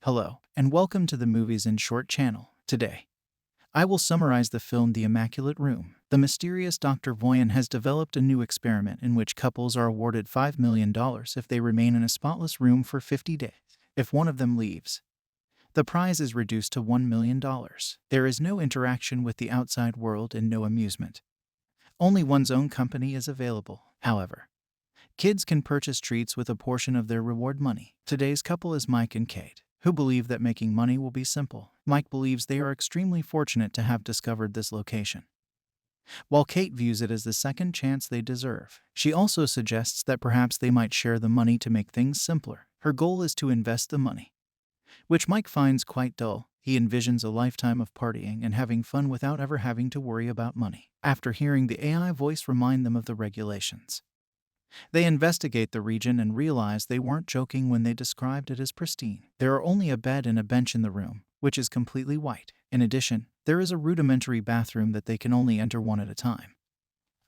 Hello, and welcome to the Movies in Short channel. Today, I will summarize the film The Immaculate Room. The mysterious Dr. Voyan has developed a new experiment in which couples are awarded $5 million if they remain in a spotless room for 50 days. If one of them leaves, the prize is reduced to $1 million. There is no interaction with the outside world and no amusement. Only one's own company is available. However, kids can purchase treats with a portion of their reward money. Today's couple is Mike and Kate, who believe that making money will be simple. Mike believes they are extremely fortunate to have discovered this location, while Kate views it as the second chance they deserve. She also suggests that perhaps they might share the money to make things simpler. Her goal is to invest the money, which Mike finds quite dull. He envisions a lifetime of partying and having fun without ever having to worry about money. After hearing the AI voice remind them of the regulations, they investigate the region and realize they weren't joking when they described it as pristine. There are only a bed and a bench in the room, which is completely white. In addition, there is a rudimentary bathroom that they can only enter one at a time,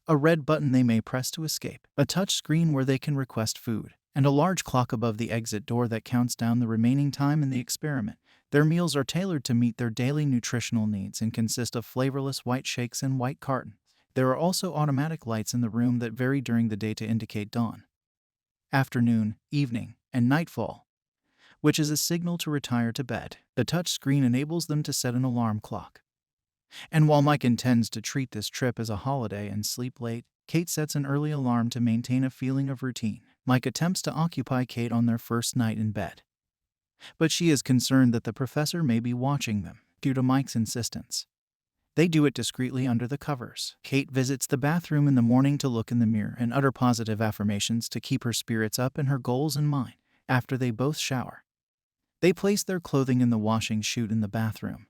a red button they may press to escape, a touch screen where they can request food, and a large clock above the exit door that counts down the remaining time in the experiment. Their meals are tailored to meet their daily nutritional needs and consist of flavorless white shakes and white cartons. There are also automatic lights in the room that vary during the day to indicate dawn, afternoon, evening, and nightfall, which is a signal to retire to bed. The touch screen enables them to set an alarm clock. And while Mike intends to treat this trip as a holiday and sleep late, Kate sets an early alarm to maintain a feeling of routine. Mike attempts to occupy Kate on their first night in bed, but she is concerned that the professor may be watching them. Due to Mike's insistence, they do it discreetly under the covers. Kate visits the bathroom in the morning to look in the mirror and utter positive affirmations to keep her spirits up and her goals in mind. After they both shower, they place their clothing in the washing chute in the bathroom,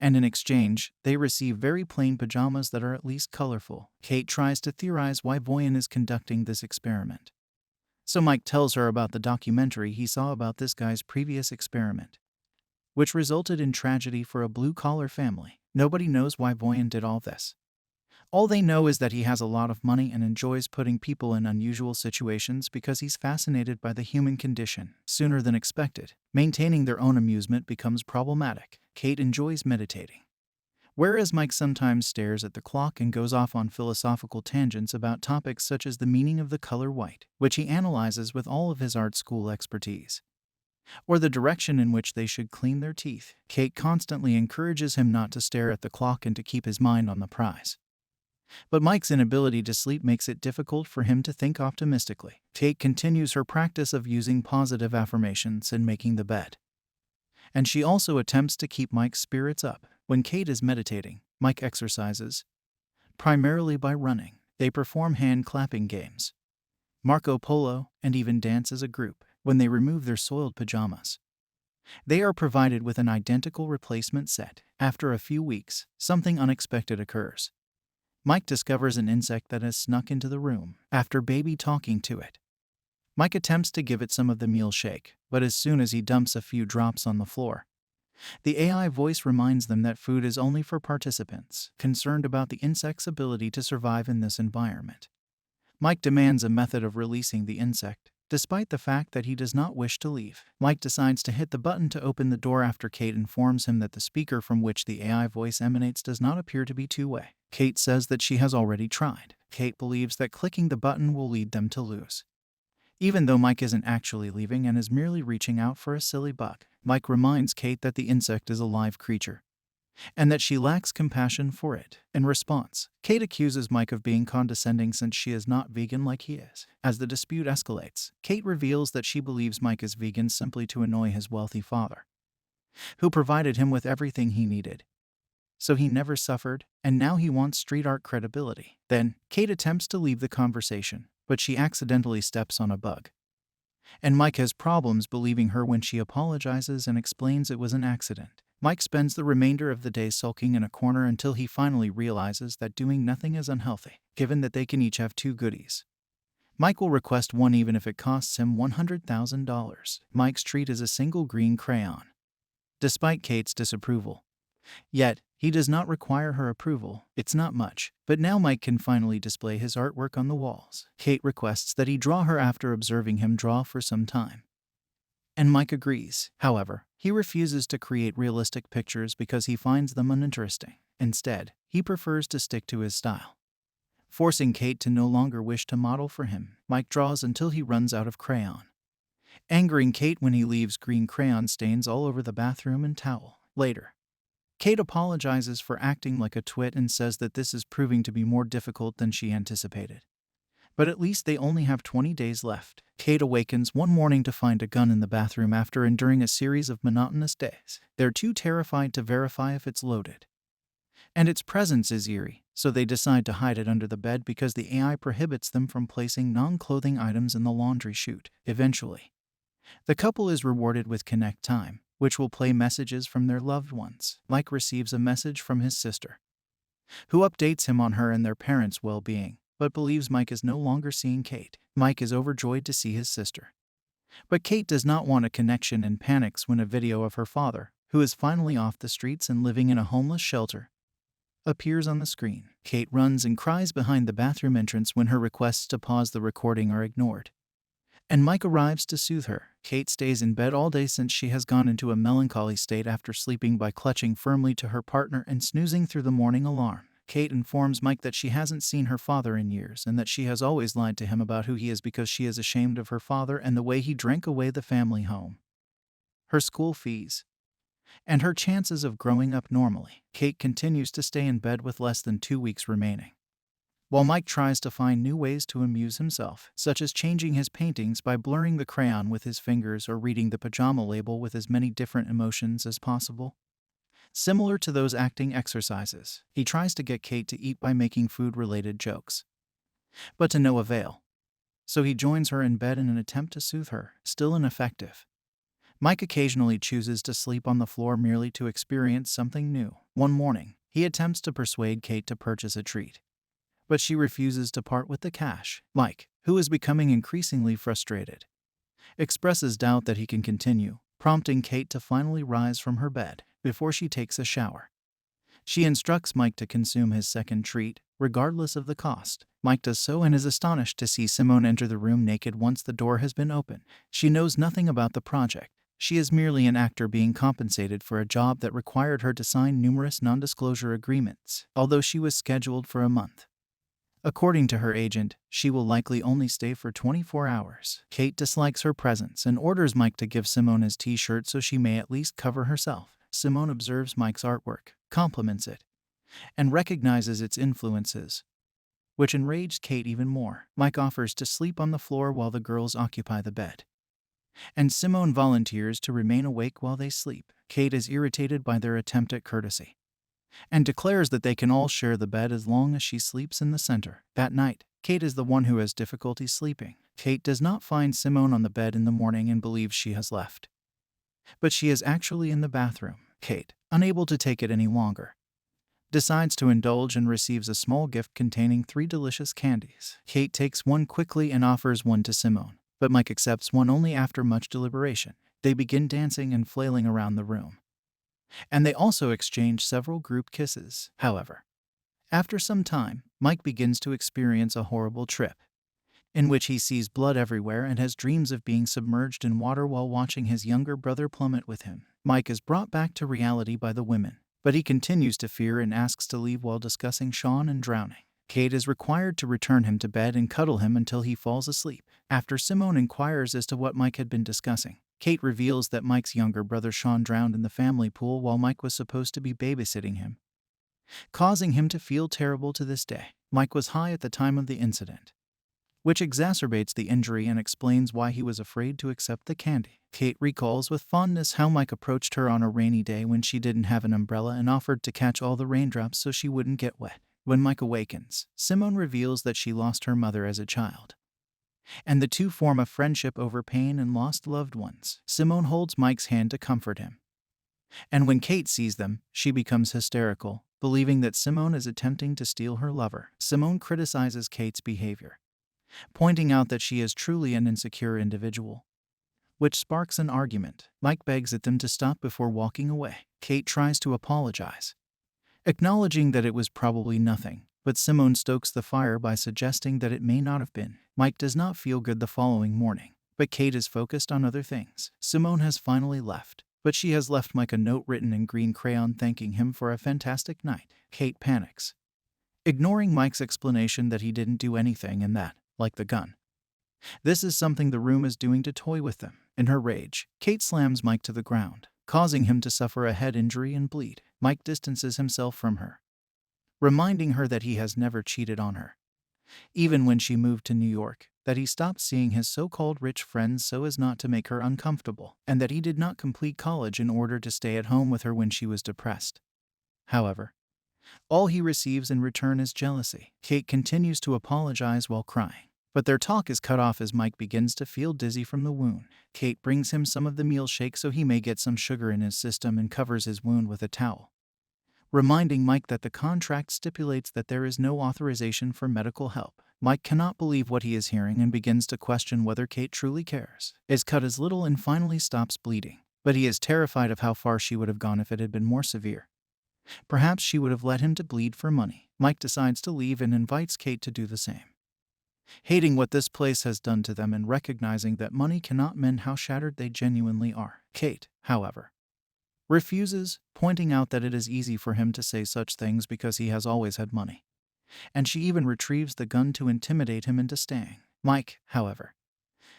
and in exchange, they receive very plain pajamas that are at least colorful. Kate tries to theorize why Voyan is conducting this experiment, so Mike tells her about the documentary he saw about this guy's previous experiment, which resulted in tragedy for a blue-collar family. Nobody knows why Voyan did all this. All they know is that he has a lot of money and enjoys putting people in unusual situations because he's fascinated by the human condition. Sooner than expected, maintaining their own amusement becomes problematic. Kate enjoys meditating, whereas Mike sometimes stares at the clock and goes off on philosophical tangents about topics such as the meaning of the color white, which he analyzes with all of his art school expertise, or the direction in which they should clean their teeth. Kate constantly encourages him not to stare at the clock and to keep his mind on the prize, but Mike's inability to sleep makes it difficult for him to think optimistically. Kate continues her practice of using positive affirmations and making the bed, and she also attempts to keep Mike's spirits up. When Kate is meditating, Mike exercises, primarily by running. They perform hand-clapping games, Marco Polo, and even dance as a group. When they remove their soiled pajamas, they are provided with an identical replacement set. After a few weeks, something unexpected occurs. Mike discovers an insect that has snuck into the room. After baby talking to it, Mike attempts to give it some of the meal shake, but as soon as he dumps a few drops on the floor, the AI voice reminds them that food is only for participants. Concerned about the insect's ability to survive in this environment, Mike demands a method of releasing the insect. Despite the fact that he does not wish to leave, Mike decides to hit the button to open the door after Kate informs him that the speaker from which the AI voice emanates does not appear to be two-way. Kate says that she has already tried. Kate believes that clicking the button will lead them to lose, even though Mike isn't actually leaving and is merely reaching out for a silly bug. Mike reminds Kate that the insect is a live creature, and that she lacks compassion for it. In response, Kate accuses Mike of being condescending since she is not vegan like he is. As the dispute escalates, Kate reveals that she believes Mike is vegan simply to annoy his wealthy father, who provided him with everything he needed, so he never suffered, and now he wants street art credibility. Then, Kate attempts to leave the conversation, but she accidentally steps on a bug, and Mike has problems believing her when she apologizes and explains it was an accident. Mike spends the remainder of the day sulking in a corner until he finally realizes that doing nothing is unhealthy. Given that they can each have two goodies, Mike will request one even if it costs him $100,000. Mike's treat is a single green crayon, despite Kate's disapproval. Yet, he does not require her approval. It's not much, but now Mike can finally display his artwork on the walls. Kate requests that he draw her after observing him draw for some time. And Mike agrees. However, he refuses to create realistic pictures because he finds them uninteresting. Instead, he prefers to stick to his style. Forcing Kate to no longer wish to model for him, Mike draws until he runs out of crayon, angering Kate when he leaves green crayon stains all over the bathroom and towel. Later, Kate apologizes for acting like a twit and says that this is proving to be more difficult than she anticipated. But at least they only have 20 days left. Kate awakens one morning to find a gun in the bathroom after enduring a series of monotonous days. They're too terrified to verify if it's loaded. And its presence is eerie, so they decide to hide it under the bed because the AI prohibits them from placing non-clothing items in the laundry chute. Eventually, the couple is rewarded with Connect Time, which will play messages from their loved ones. Mike receives a message from his sister, who updates him on her and their parents' well-being, but believes Mike is no longer seeing Kate. Mike is overjoyed to see his sister. But Kate does not want a connection and panics when a video of her father, who is finally off the streets and living in a homeless shelter, appears on the screen. Kate runs and cries behind the bathroom entrance when her requests to pause the recording are ignored. And Mike arrives to soothe her. Kate stays in bed all day since she has gone into a melancholy state after sleeping by clutching firmly to her partner and snoozing through the morning alarm. Kate informs Mike that she hasn't seen her father in years and that she has always lied to him about who he is because she is ashamed of her father and the way he drank away the family home, her school fees, and her chances of growing up normally. Kate continues to stay in bed with less than 2 weeks remaining, while Mike tries to find new ways to amuse himself, such as changing his paintings by blurring the crayon with his fingers or reading the pajama label with as many different emotions as possible. Similar to those acting exercises, he tries to get Kate to eat by making food-related jokes, but to no avail. So he joins her in bed in an attempt to soothe her, still ineffective. Mike occasionally chooses to sleep on the floor merely to experience something new. One morning, he attempts to persuade Kate to purchase a treat, but she refuses to part with the cash. Mike, who is becoming increasingly frustrated, expresses doubt that he can continue, prompting Kate to finally rise from her bed before she takes a shower. She instructs Mike to consume his second treat, regardless of the cost. Mike does so and is astonished to see Simone enter the room naked once the door has been opened. She knows nothing about the project. She is merely an actor being compensated for a job that required her to sign numerous non-disclosure agreements, although she was scheduled for a month. According to her agent, she will likely only stay for 24 hours. Kate dislikes her presence and orders Mike to give Simone his t-shirt so she may at least cover herself. Simone observes Mike's artwork, compliments it, and recognizes its influences, which enraged Kate even more. Mike offers to sleep on the floor while the girls occupy the bed, and Simone volunteers to remain awake while they sleep. Kate is irritated by their attempt at courtesy and declares that they can all share the bed as long as she sleeps in the center. That night, Kate is the one who has difficulty sleeping. Kate does not find Simone on the bed in the morning and believes she has left, but she is actually in the bathroom. Kate, unable to take it any longer, decides to indulge and receives a small gift containing 3 delicious candies. Kate takes one quickly and offers one to Simone, but Mike accepts one only after much deliberation. They begin dancing and flailing around the room, and they also exchange several group kisses. However, after some time, Mike begins to experience a horrible trip, in which he sees blood everywhere and has dreams of being submerged in water while watching his younger brother plummet with him. Mike is brought back to reality by the women, but he continues to fear and asks to leave while discussing Sean and drowning. Kate is required to return him to bed and cuddle him until he falls asleep. After Simone inquires as to what Mike had been discussing, Kate reveals that Mike's younger brother Sean drowned in the family pool while Mike was supposed to be babysitting him, causing him to feel terrible to this day. Mike was high at the time of the incident, which exacerbates the injury and explains why he was afraid to accept the candy. Kate recalls with fondness how Mike approached her on a rainy day when she didn't have an umbrella and offered to catch all the raindrops so she wouldn't get wet. When Mike awakens, Simone reveals that she lost her mother as a child, and the two form a friendship over pain and lost loved ones. Simone holds Mike's hand to comfort him, and when Kate sees them, she becomes hysterical, believing that Simone is attempting to steal her lover. Simone criticizes Kate's behavior, pointing out that she is truly an insecure individual, which sparks an argument. Mike begs at them to stop before walking away. Kate tries to apologize, acknowledging that it was probably nothing, but Simone stokes the fire by suggesting that it may not have been. Mike does not feel good the following morning, But Kate is focused on other things. Simone has finally left, but she has left Mike a note written in green crayon thanking him for a fantastic night. Kate panics, ignoring Mike's explanation that he didn't do anything and that, like the gun, this is something the room is doing to toy with them. In her rage, Kate slams Mike to the ground, causing him to suffer a head injury and bleed. Mike distances himself from her, reminding her that he has never cheated on her, even when she moved to New York, that he stopped seeing his so-called rich friends so as not to make her uncomfortable, and that he did not complete college in order to stay at home with her when she was depressed. However, all he receives in return is jealousy. Kate continues to apologize while crying, but their talk is cut off as Mike begins to feel dizzy from the wound. Kate brings him some of the meal shake so he may get some sugar in his system and covers his wound with a towel, reminding Mike that the contract stipulates that there is no authorization for medical help. Mike cannot believe what he is hearing and begins to question whether Kate truly cares. His cut is little and finally stops bleeding, but he is terrified of how far she would have gone if it had been more severe. Perhaps she would have let him to bleed for money. Mike decides to leave and invites Kate to do the same. Hating what this place has done to them and recognizing that money cannot mend how shattered they genuinely are, Kate, however, refuses, pointing out that it is easy for him to say such things because he has always had money, and she even retrieves the gun to intimidate him into staying. Mike, however,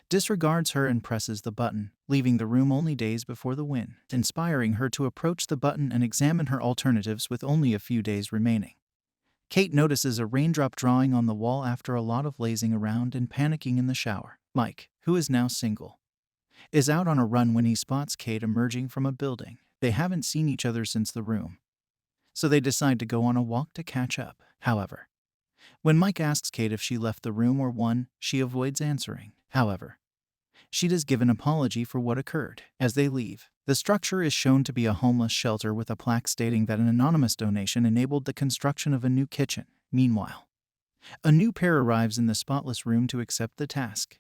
disregards her and presses the button, leaving the room only days before the win, inspiring her to approach the button and examine her alternatives with only a few days remaining. Kate notices a raindrop drawing on the wall after a lot of lazing around and panicking in the shower. Mike, who is now single, is out on a run when he spots Kate emerging from a building. They haven't seen each other since the room, so they decide to go on a walk to catch up. However, when Mike asks Kate if she left the room or won, she avoids answering. However, she does give an apology for what occurred. As they leave, the structure is shown to be a homeless shelter with a plaque stating that an anonymous donation enabled the construction of a new kitchen. Meanwhile, a new pair arrives in the spotless room to accept the task.